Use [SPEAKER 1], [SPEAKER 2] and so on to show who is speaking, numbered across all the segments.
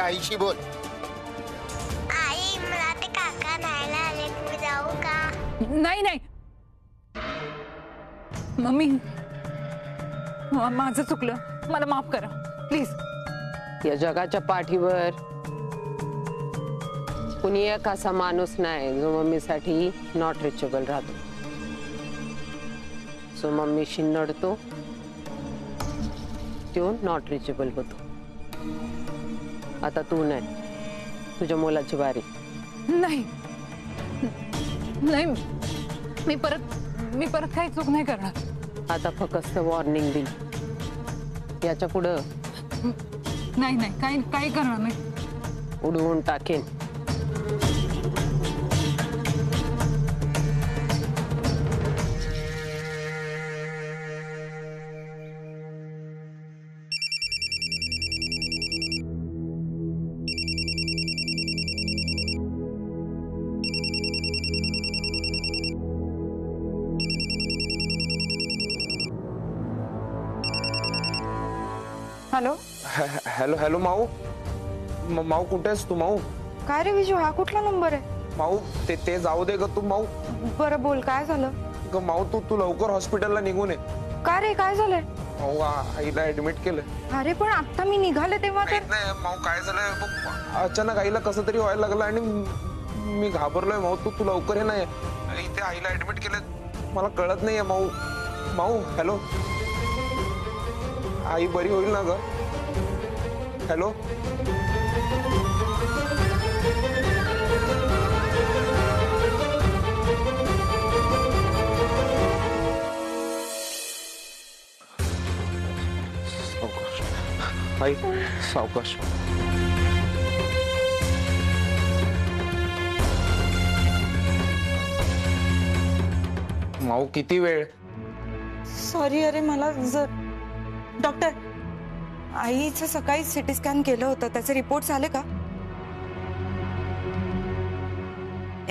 [SPEAKER 1] तुझ्या आईशी बोल.
[SPEAKER 2] आई मला ते काका न्यायला आले, मी जाऊ का?
[SPEAKER 3] नाही नाही मम्मी, माझं चुकलं, मला माफ करा प्लीज.
[SPEAKER 4] या जगाच्या पाठीवर कुणी एक असा माणूस नाही जो मम्मीसाठी नॉट रिचेबल राहतो. जो मम्मीशी नडतो तो नॉट रिचेबल होतो. आता तू नाही, तुझ्या मुलाची बारी.
[SPEAKER 3] नाही नाही मी परत काही चूक नाही करणार.
[SPEAKER 4] आता फक्त वॉर्निंग दिली, याच्या पुढं
[SPEAKER 3] नाही नाही काही करणार नाही.
[SPEAKER 4] उडवून टाकेन.
[SPEAKER 5] हॅलो
[SPEAKER 6] हॅलो हॅलो माऊ. माऊ कुठे आहेस तू माऊ?
[SPEAKER 5] काय रे विजू, हा कुठला नंबर आहे?
[SPEAKER 6] माऊ ते जाऊ दे ग तू माऊ.
[SPEAKER 5] बरं बोल, काय झालं?
[SPEAKER 6] ग माऊ तू लवकर हॉस्पिटलला निघून ये.
[SPEAKER 5] काय रे, काय झालंय?
[SPEAKER 6] माऊ आईला ऍडमिट केलं.
[SPEAKER 5] अरे पण आता मी निघाले तेव्हा तर.
[SPEAKER 6] नाही माऊ काय झालंय, अचानक आईला कसं तरी व्हायला लागलं आणि मी घाबरलोय माऊ. तू लवकर ये. नाही इथे आईला ऍडमिट केलं, मला कळत नाहीये माऊ. माऊ हॅलो, आई बरी होईल ना ग? हॅलो आई, सावकाश. माऊ किती वेळ?
[SPEAKER 5] सॉरी अरे, मला डॉक्टर, आईचं सकाळी सिटी स्कॅन केलं होतं, त्याचे रिपोर्ट्स आले का?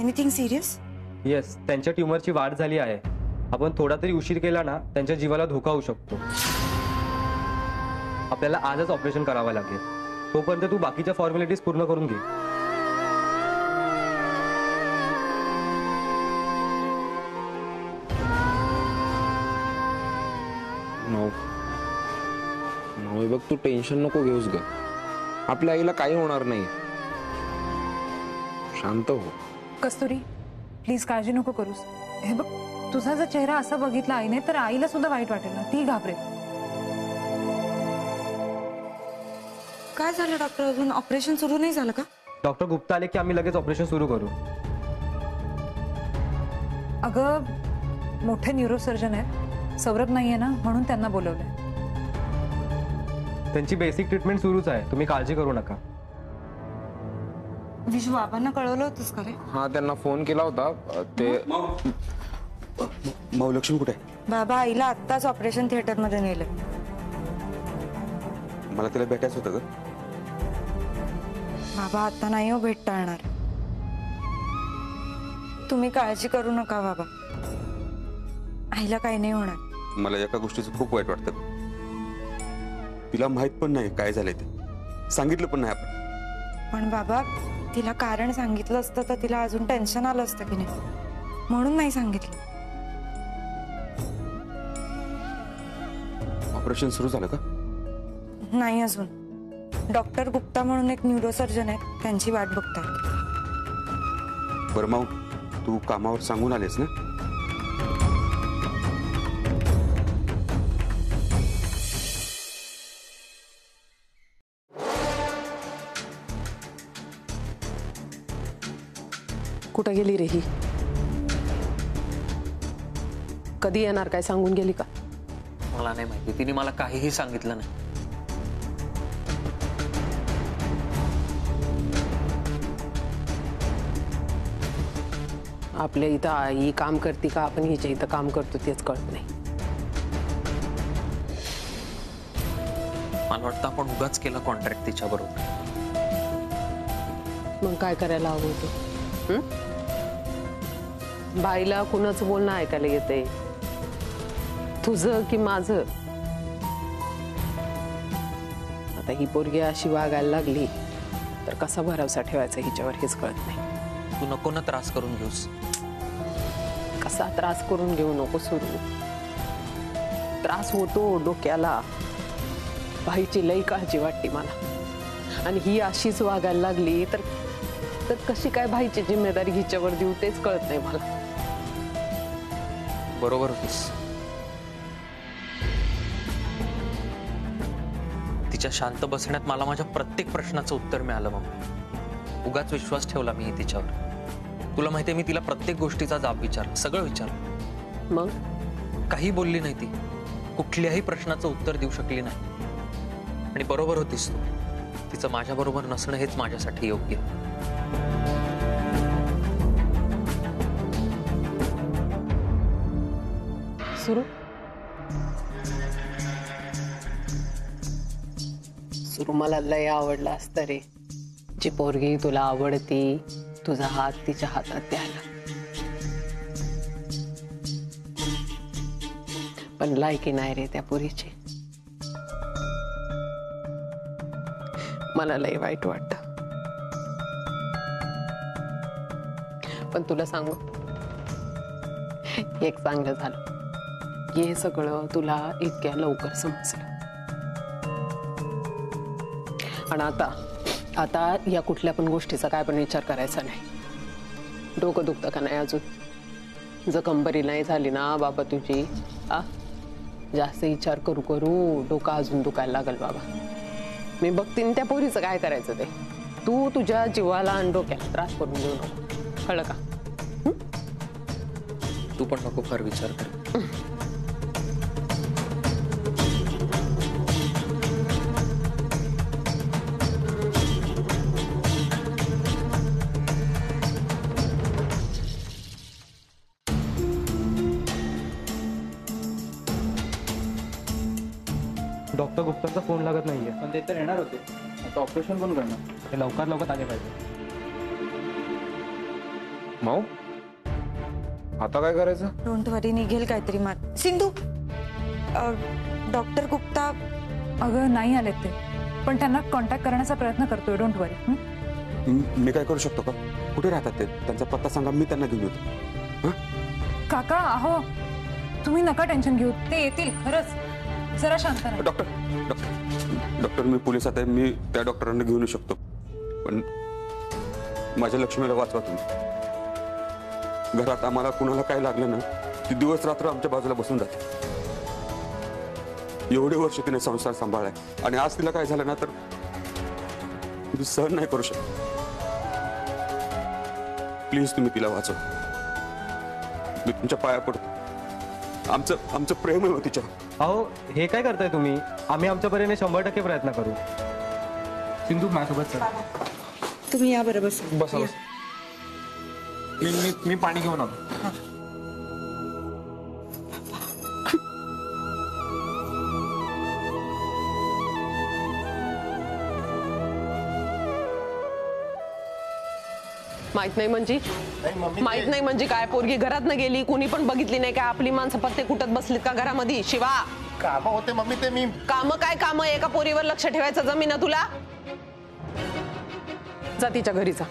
[SPEAKER 5] Anything serious?
[SPEAKER 7] येस, त्यांच्या ट्यूमरची वाढ झाली आहे. आपण थोडा तरी उशीर केला ना, त्यांच्या जीवाला धोका होऊ शकतो. आपल्याला आजच ऑपरेशन करावं लागेल. तोपर्यंत तू बाकीच्या फॉर्मॅलिटीज पूर्ण करून घे.
[SPEAKER 6] बघ तू टेन्शन नको घेऊस ग. आपल्या आईला काही होणार नाही. शांत हो.
[SPEAKER 3] कस्तुरी प्लीज काळजी नको करूस. हे बघ, तुझा जर चेहरा असा बघितला आईने तर आईला सुद्धा वाईट वाटेल ना, ती घाबरेल.
[SPEAKER 5] काय झालं डॉक्टर, अजून ऑपरेशन सुरू नाही झालं का?
[SPEAKER 7] डॉक्टर गुप्ता आले की आम्ही लगेच ऑपरेशन सुरू करू.
[SPEAKER 3] अगं मोठे न्यूरोसर्जन आहेत, सौरभ नाहीये ना म्हणून त्यांना बोलवलंय.
[SPEAKER 7] त्यांची बेसिक ट्रीटमेंट सुरूच आहे, तुम्ही काळजी करू नका.
[SPEAKER 5] विजू, बाबांना कळवलं होतंस का रे?
[SPEAKER 6] हा, त्यांना फोन केला होता. ते
[SPEAKER 8] माऊ लक्ष्मी कुठे आहे?
[SPEAKER 5] बाबा आईला आत्ताच ऑपरेशन थिएटर मध्ये नेलं.
[SPEAKER 8] मला तिला भेटायचं होतं ग.
[SPEAKER 5] बाबा आता नाही हो भेटता येणार. तुम्ही काळजी करू नका बाबा, आईला काही नाही होणार.
[SPEAKER 8] मला एका गोष्टीचं खूप वाईट वाटतं. तिला माहित पण नाही काय झालंय ते, सांगितलं पण नाही आपण.
[SPEAKER 5] पण बाबा तिला कारण सांगितलं असतं तर तिला अजून टेन्शन आलं असतं की नाही, म्हणून नाही सांगितलं.
[SPEAKER 8] ऑपरेशन सुरू झालं का?
[SPEAKER 5] नाही अजून. डॉक्टर गुप्ता म्हणून एक न्यूरोसर्जन आहेत, त्यांची वाट बघताय.
[SPEAKER 8] बरं माऊ, तू कामावर सांगून आलेस ना?
[SPEAKER 4] कुठं गेली रे ही? कधी येणार काय सांगून गेली का?
[SPEAKER 9] मला नाही माहिती, तिने मला काहीही सांगितलं नाही.
[SPEAKER 4] आपल्या इथं आई काम करते का आपण हिच्या इथं काम करतो तेच कळत नाही.
[SPEAKER 9] मला वाटतं आपण उगाच केलं कॉन्ट्रॅक्ट तिच्या बरोबर.
[SPEAKER 4] मग काय करायला हवं होतं? बाईला कुणाचं बोलणं ऐकायला येतंय, तुझं की माझं? आता ही पोरगी अशी वागायला लागली तर कसा भरोसा ठेवायचा हिच्यावर हेच कळत नाही.
[SPEAKER 9] तू नको ना त्रास करून घेऊस.
[SPEAKER 4] कसा त्रास करून घेऊ नको सुरू. त्रास होतो डोक्याला. बाईची लई काळजी वाटते मला. आणि ही अशीच वागायला लागली तर कशी काय बाईची जिम्मेदारी हिच्यावर देऊ तेच कळत नाही मला.
[SPEAKER 9] बरोबर होतीस. तिच्या शांत बसण्यात मला माझ्या प्रत्येक प्रश्नाचं उत्तर मिळालं. मग उगाच विश्वास ठेवला मी तिच्यावर. तुला माहितीये मी तिला प्रत्येक गोष्टीचा जाब विचारला, सगळं विचारलं.
[SPEAKER 4] मग
[SPEAKER 9] काही बोलली नाही ती. कुठल्याही प्रश्नाचं उत्तर देऊ शकली नाही. आणि बरोबर होतीस तू. तिचं माझ्या बरोबर नसणं हेच माझ्यासाठी योग्य.
[SPEAKER 4] सुरू सुरू मला लय आवडला असतं रे. जी पोरगी तुला आवडती तुझा हात तिच्या हातात द्यायला. पण लायकी नाही रे त्या पोरीची. मला लय वाईट वाटत. पण तुला सांगू एक चांगलं झालं. हे सगळं तुला इतक्या लवकर समजलं. आणि आता या कुठल्या पण गोष्टीचा काय पण विचार करायचा नाही. डोकं दुखतं का नाही अजून? जखम बरी नाही झाली ना बाबा तुझी, जास्त विचार करू करू डोकं अजून दुखायला लागल बाबा. मी बघतीन त्या पोरीचं काय करायचं ते. तू तुझ्या जीवाला आणि डोक्याला त्रास करून देऊ नको, कळलं का?
[SPEAKER 9] तू पण नको फार विचार कर.
[SPEAKER 7] डॉक्टर गुप्ताचा फोन लागत नाहीये.
[SPEAKER 1] पण ते तर येणार होते. आता ऑपरेशन पण करणार.
[SPEAKER 7] ते लवकर आले पाहिजे.
[SPEAKER 6] माऊ आता काय करायचं?
[SPEAKER 5] डोंट वरी, निघेल काहीतरी मात. सिंधू, डॉक्टर गुप्ता
[SPEAKER 3] अगं नाही आलेत ते, पण त्यांना कॉन्टॅक्ट करण्याचा प्रयत्न करतोय. डोंट वरी.
[SPEAKER 8] मी काय करू शकतो का? कुठे राहतात ते? त्यांचा पत्ता सांगा, मी त्यांना घेऊन येतो.
[SPEAKER 3] काका अहो तुम्ही नका टेन्शन घेऊ, ते येतील खरंच. जरा शांत राहा.
[SPEAKER 8] डॉक्टर मी पोलिसात आहे. मी त्या डॉक्टरांना घेऊन येऊ शकतो. पण माझ्या लक्ष्मीला वाचवा तुम्ही. घरात आम्हाला कुणाला काय लागलं ना ती दिवस रात्र आमच्या बाजूला बसून जाते. एवढे वर्ष तिने संसार सांभाळलाय आणि आज तिला काय झालं ना तर मी सहन नाही करू शकत. प्लीज तुम्ही तिला वाचवा. मी तुमच्या पाया पडतो. आमचं प्रेम आहे तिच्यावर.
[SPEAKER 7] अहो हे काय करताय तुम्ही? आम्ही आमच्या परीने 100% प्रयत्न करू.
[SPEAKER 1] सिंधू माझ्यासोबत चल.
[SPEAKER 5] तुम्ही या बरोबर.
[SPEAKER 6] बस
[SPEAKER 1] मी पाणी घेऊन आलो.
[SPEAKER 4] माहित नाही म्हणजे काय? पोरगी घरात न गेली, कोणी पण बघितली नाही का? आपली माणसं पत्ते कुठत बसलीत का घरामध्ये? शिवा
[SPEAKER 1] काम होते मम्मी. ते मी
[SPEAKER 4] काम काय काम? एका पोरीवर लक्ष ठेवायचं जमीन तुला? जा तिच्या घरी जा.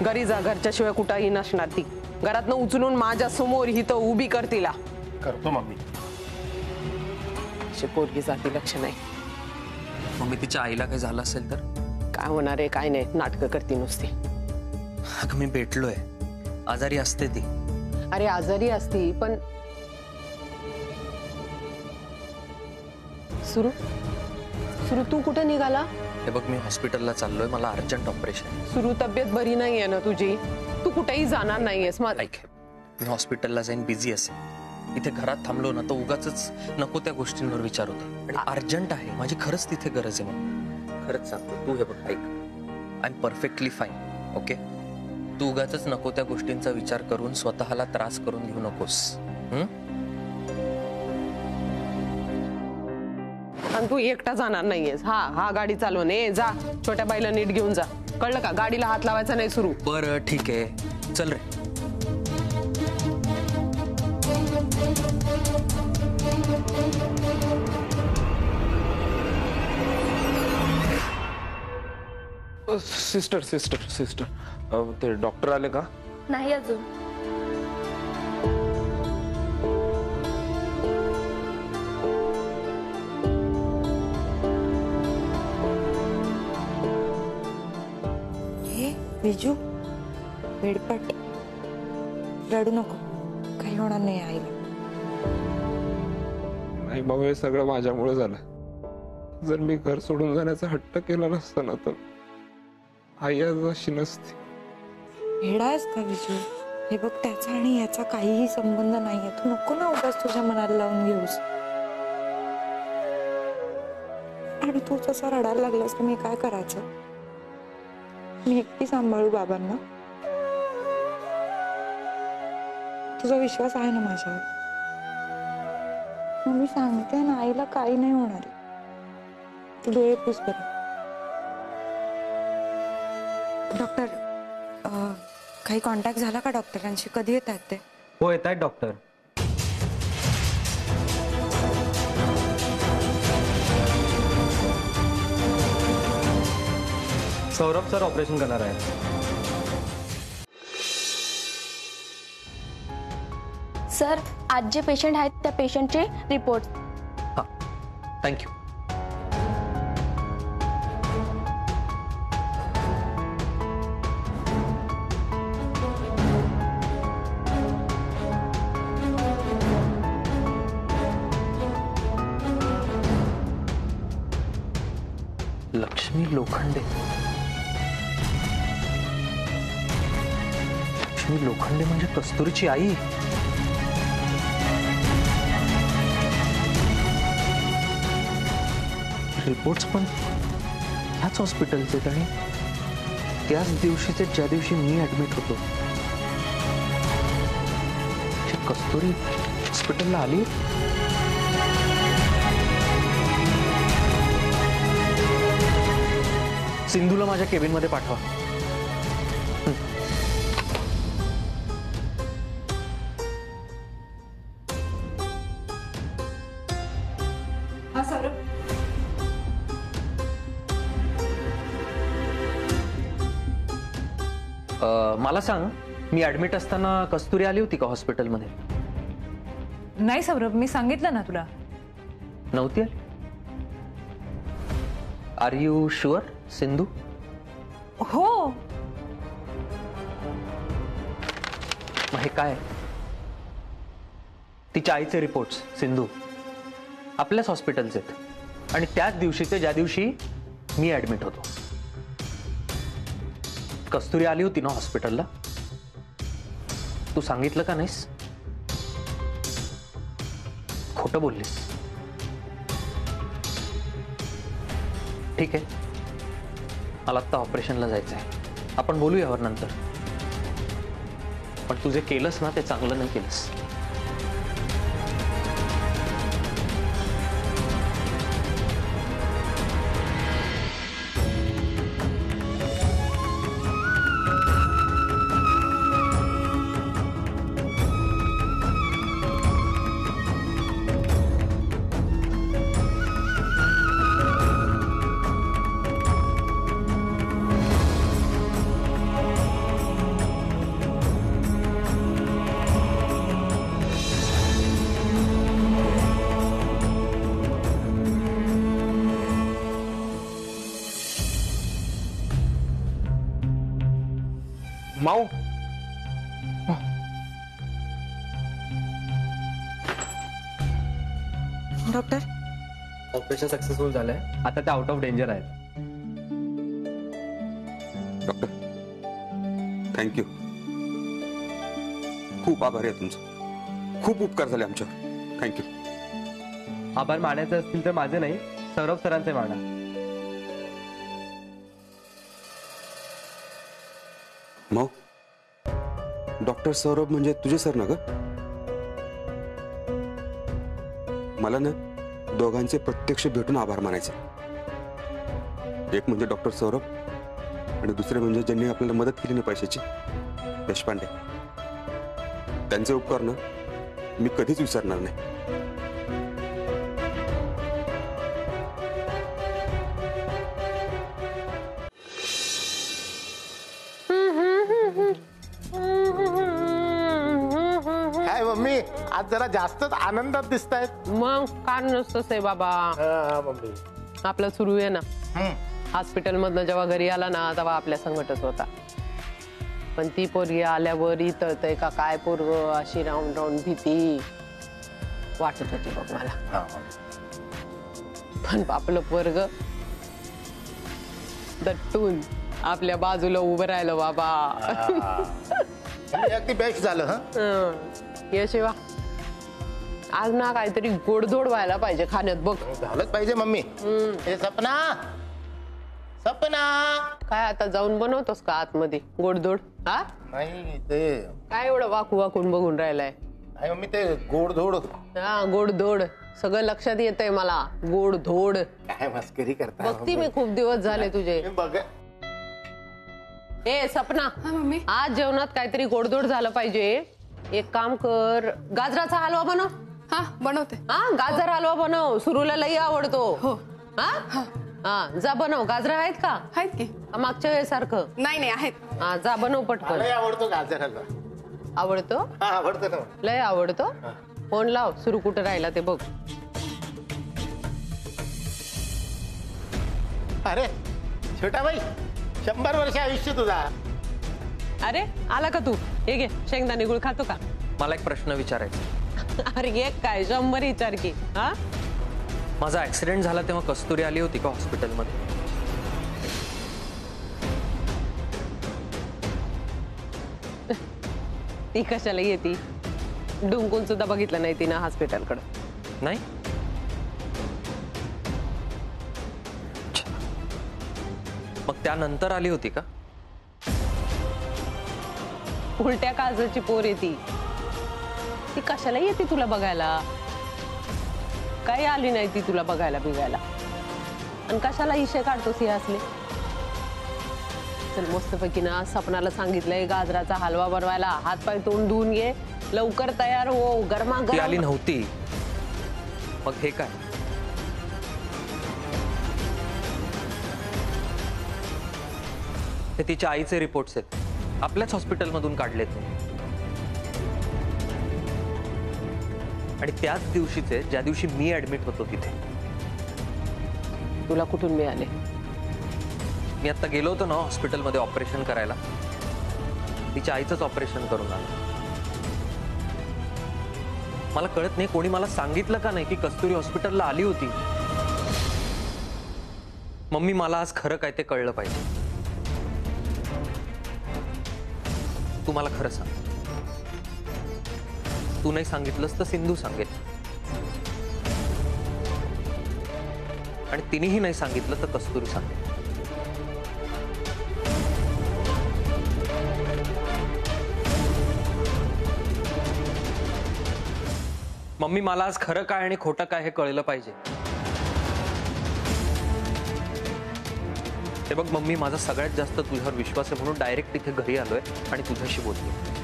[SPEAKER 4] घरी जा. घरच्या शिवाय कुठंही नसणार ती. घरातनं उचलून माझ्या समोर ही तर उभी कर तिला.
[SPEAKER 1] करतो मम्मी.
[SPEAKER 4] पोरगी जाती लक्ष नाही.
[SPEAKER 9] मम्मी तिच्या आईला काही झालं असेल तर
[SPEAKER 4] काय होणार आहे? काय नाही, नाटकं करते नुसती.
[SPEAKER 9] अगं मी भेटलोय. आजारी असते ती.
[SPEAKER 4] अरे आजारी असती पण सुरू तू कुठे निघाला?
[SPEAKER 9] हे बघ मी हॉस्पिटलला चाललोय. मला अर्जंट ऑपरेशन.
[SPEAKER 4] सुरू तब्येत बरी नाहीये ना तुझी? तू कुठेही जाणार नाहीयेस.
[SPEAKER 9] ऐक, मी हॉस्पिटलला जाईन, बिझी असेल. इथे घरात थांबलो ना तर उगाच नको त्या गोष्टींवर विचार होता. आणि अर्जंट आहे माझी, खरंच तिथे गरज आहे. मग खरंच सांगतो, तू हे बघ ऐक, I am perfectly fine. Okay, तू उगाच नको त्या गोष्टींचा विचार करून स्वतःला त्रास करून घेऊ नकोस.
[SPEAKER 4] आणि तू एकटा जाणार नाहीयेस. हा गाडी चालवणे. जा छोट्या बाईला नीट घेऊन जा, कळलं का? गाडीला हात लावायचा नाही. सुरू
[SPEAKER 9] बरं ठीक आहे, चल रे.
[SPEAKER 6] सिस्टर सिस्टर सिस्टर ते डॉक्टर आले का?
[SPEAKER 2] नाही अजून.
[SPEAKER 5] हे विजू वेडपट, रडू नको, काही होणार नाही आईला.
[SPEAKER 6] नाही भाऊ, हे सगळं माझ्यामुळे झालं. जर मी घर सोडून जाण्याचा हट्ट केला नसता ना तर आई आज अशी नसती.
[SPEAKER 5] हेडायस का विजू? हे बघ, त्याचा आणि याचा काहीही संबंध नाहीये. तू नको ना उगाच तुझ्या मनाला लावून घेऊस. आणि तू तसा रडायला लागलास तर मी काय करायचं? मी एकटी सांभाळू बाबांना? तुझा विश्वास आहे ना माझ्यावर? मग मी सांगते ना, आईला काही नाही होणार. तू डोळे पुस बरं. डॉक्टर, काही कॉन्टॅक्ट झाला का डॉक्टरांशी? कधी येत आहेत ते?
[SPEAKER 7] हो, येत आहेत डॉक्टर. सौरभ सर ऑपरेशन करणार आहे.
[SPEAKER 2] सर, आज जे पेशंट आहेत त्या पेशंटचे रिपोर्ट.
[SPEAKER 9] हां, थँक्यू. लक्ष्मी लोखंडे. लक्ष्मी लोखंडे म्हणजे कस्तुरीची आई. रिपोर्ट्स पण ह्याच हॉस्पिटलचे आणि त्याच दिवशीचे ज्या दिवशी मी ऍडमिट होतो. कस्तुरी हॉस्पिटलला आली. सिंधूला माझ्या केबिन मध्ये पाठवा.
[SPEAKER 3] हा सौरभ,
[SPEAKER 9] मला सांग, मी ऍडमिट असताना कस्तुरी आली होती का हॉस्पिटलमध्ये?
[SPEAKER 3] नाही सौरभ, मी सांगितलं ना तुला.
[SPEAKER 9] नव्हती आली? Are you sure Sindhu?
[SPEAKER 3] हो.
[SPEAKER 9] मग हे काय? तिच्या आईचे रिपोर्ट्स सिंधू आपल्याच हॉस्पिटलचे आहेत आणि त्याच दिवशीचे ज्या दिवशी मी ऍडमिट होतो. कस्तुरी आली होती ना हॉस्पिटलला? तू सांगितलं का नाहीस? खोटं बोललीस. ठीक आहे, मला आत्ता ऑपरेशनला जायचं आहे. आपण बोलू यावर नंतर. पण तू जे केलंस ना ते चांगलं नाही केलंस.
[SPEAKER 6] माऊ,
[SPEAKER 5] डॉक्टर,
[SPEAKER 7] ऑपरेशन सक्सेसफुल झालंय. आता ते आउट ऑफ डेंजर आहेत.
[SPEAKER 8] Doctor thank you. खूप आभारी आहे तुमचं. खूप उपकार झाले आमच्यावर. थँक्यू.
[SPEAKER 7] आभार मानायचे असतील तर माझे नाही, सौरभ सरांचे माना.
[SPEAKER 8] माऊ, डॉक्टर सौरभ म्हणजे तुझे सर ना ग? मला ना दोघांचे प्रत्यक्ष भेटून आभार मानायचे. एक म्हणजे डॉक्टर सौरभ आणि दुसरे म्हणजे ज्यांनी आपल्याला मदत केली ना पैशाची, देशपांडे. त्यांचे उपकार ना मी कधीच विसरणार नाही.
[SPEAKER 1] मम्मी आज जरा जास्तच आनंदात दिसतायत.
[SPEAKER 4] मग काय नसतंच आहे बाबा.
[SPEAKER 1] मम्मी
[SPEAKER 4] आपलं सुरू आहे ना. हॉस्पिटल मधनं जेव्हा घरी आला ना तेव्हा आपल्या संकटच होता. पण ती पोरगी आल्यावर इतळतय का काय पोरग अशी राऊंड राऊंड भीती वाटत होती बघ मला. पण आपलं पोरग दट्टून आपल्या बाजूला उभं राहिलं बाबा.
[SPEAKER 1] अगदी बेस्ट झालं.
[SPEAKER 4] यशिवा आज ना काहीतरी गोडधोड व्हायला पाहिजे खाण्यात बघ.
[SPEAKER 1] झालंच पाहिजे मम्मी. हे सपना सपना
[SPEAKER 4] काय आता जाऊन बनवतोस का आतमध्ये गोडधोड? हा
[SPEAKER 1] नाही ते
[SPEAKER 4] काय एवढं वाकू वाकून बघून राहिलाय?
[SPEAKER 1] नाही मम्मी ते गोडधोड.
[SPEAKER 4] हा गोडधोड सगळं लक्षात येतंय मला. गोडधोड
[SPEAKER 1] काय मस्करी करता.
[SPEAKER 4] बघती मी खूप दिवस झाले तुझे.
[SPEAKER 1] बघ
[SPEAKER 4] ए सपना आज जेवणात काहीतरी गोडधोड झालं पाहिजे. एक काम कर गाजराचा हलवा बनव.
[SPEAKER 10] हा बनवते.
[SPEAKER 4] हा गाजर हलवा बनव. सुरूला लई आवडतो.
[SPEAKER 10] हो.
[SPEAKER 4] हा हा जा बनव. गाजर आहेत का?
[SPEAKER 10] आहेत की.
[SPEAKER 4] मागच्या वेळेसारखं?
[SPEAKER 10] नाही नाही आहेत.
[SPEAKER 4] हा जा बनव पटकन.
[SPEAKER 1] लय आवडतो गाजर हलवा.
[SPEAKER 4] आवडतो?
[SPEAKER 1] हा आवडतो ना.
[SPEAKER 4] लय आवडतो. फोन लाव. सुरू कुठं राहिला ते बघ.
[SPEAKER 1] अरे छोटा बाई 100 वर्ष आयुष्य तुझा.
[SPEAKER 4] अरे आला का तू? हे घे शेंगदाणे गुळ खातो का?
[SPEAKER 9] मला एक प्रश्न विचारायचा.
[SPEAKER 4] अरे एक काय 100 विचार की. हा
[SPEAKER 9] माझा ऍक्सिडेंट झाला तेव्हा कस्तुरी आली होती का हॉस्पिटलमध्ये?
[SPEAKER 4] ती कशाला येते? डुंकून सुद्धा बघितलं नाही तिनं हॉस्पिटलकडे.
[SPEAKER 9] नाही. मग त्यानंतर आली होती का?
[SPEAKER 4] उलट्या काळजाची पोर येते. ती कशाला येते तुला बघायला? काही आली नाही ती तुला बघायला बिघायला. आणि कशाला इशे काढतोस हे असले? चल मस्तपैकी ना सपनाला सांगितलंय गाजराचा हलवा बनवायला. हात पाय तोंड धुवून घे. लवकर तयार हो. गरमा
[SPEAKER 9] ती आली
[SPEAKER 4] गरम.
[SPEAKER 9] नव्हती. मग हे काय? हे तिच्या आईचे रिपोर्ट्स आहेत. आपल्याच हॉस्पिटलमधून काढलेत. आणि त्याच दिवशीचे ज्या दिवशी मी ऍडमिट होतो तिथे.
[SPEAKER 4] तुला कुठून मिळाले?
[SPEAKER 9] मी आता गेलो होतो ना हॉस्पिटलमध्ये ऑपरेशन करायला. तिच्या आईचंच ऑपरेशन करून आलं. मला कळत नाही कोणी मला सांगितलं का नाही की कस्तुरी हॉस्पिटलला आली होती. मम्मी मला आज खरं काय ते कळलं पाहिजे. तू मला खरं सांग. तू नाही सांगितलंस तर सिंधू सांगेल. आणि तिनेही नाही सांगितलं तर कस्तुरी सांगेल. मम्मी मला आज खरं काय आणि खोटं काय हे कळलं पाहिजे. ते बघ मम्मी माझा सगळ्यात जास्त तुझ्यावर विश्वास आहे म्हणून डायरेक्ट तिथे घरी आलोय आणि तुझ्याशी बोलतोय.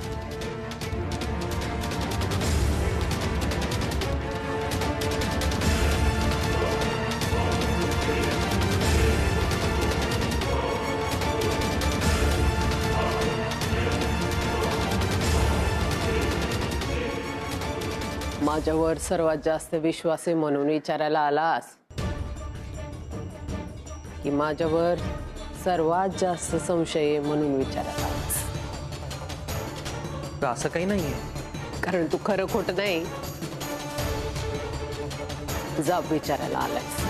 [SPEAKER 4] माझ्यावर सर्वात जास्त विश्वास आहे म्हणून विचारायला आलास की माझ्यावर सर्वात जास्त संशय आहे म्हणून विचारायला आलास?
[SPEAKER 9] असं काही नाहीये.
[SPEAKER 4] कारण तू खरं खोटं नाही जाब विचारायला आलास.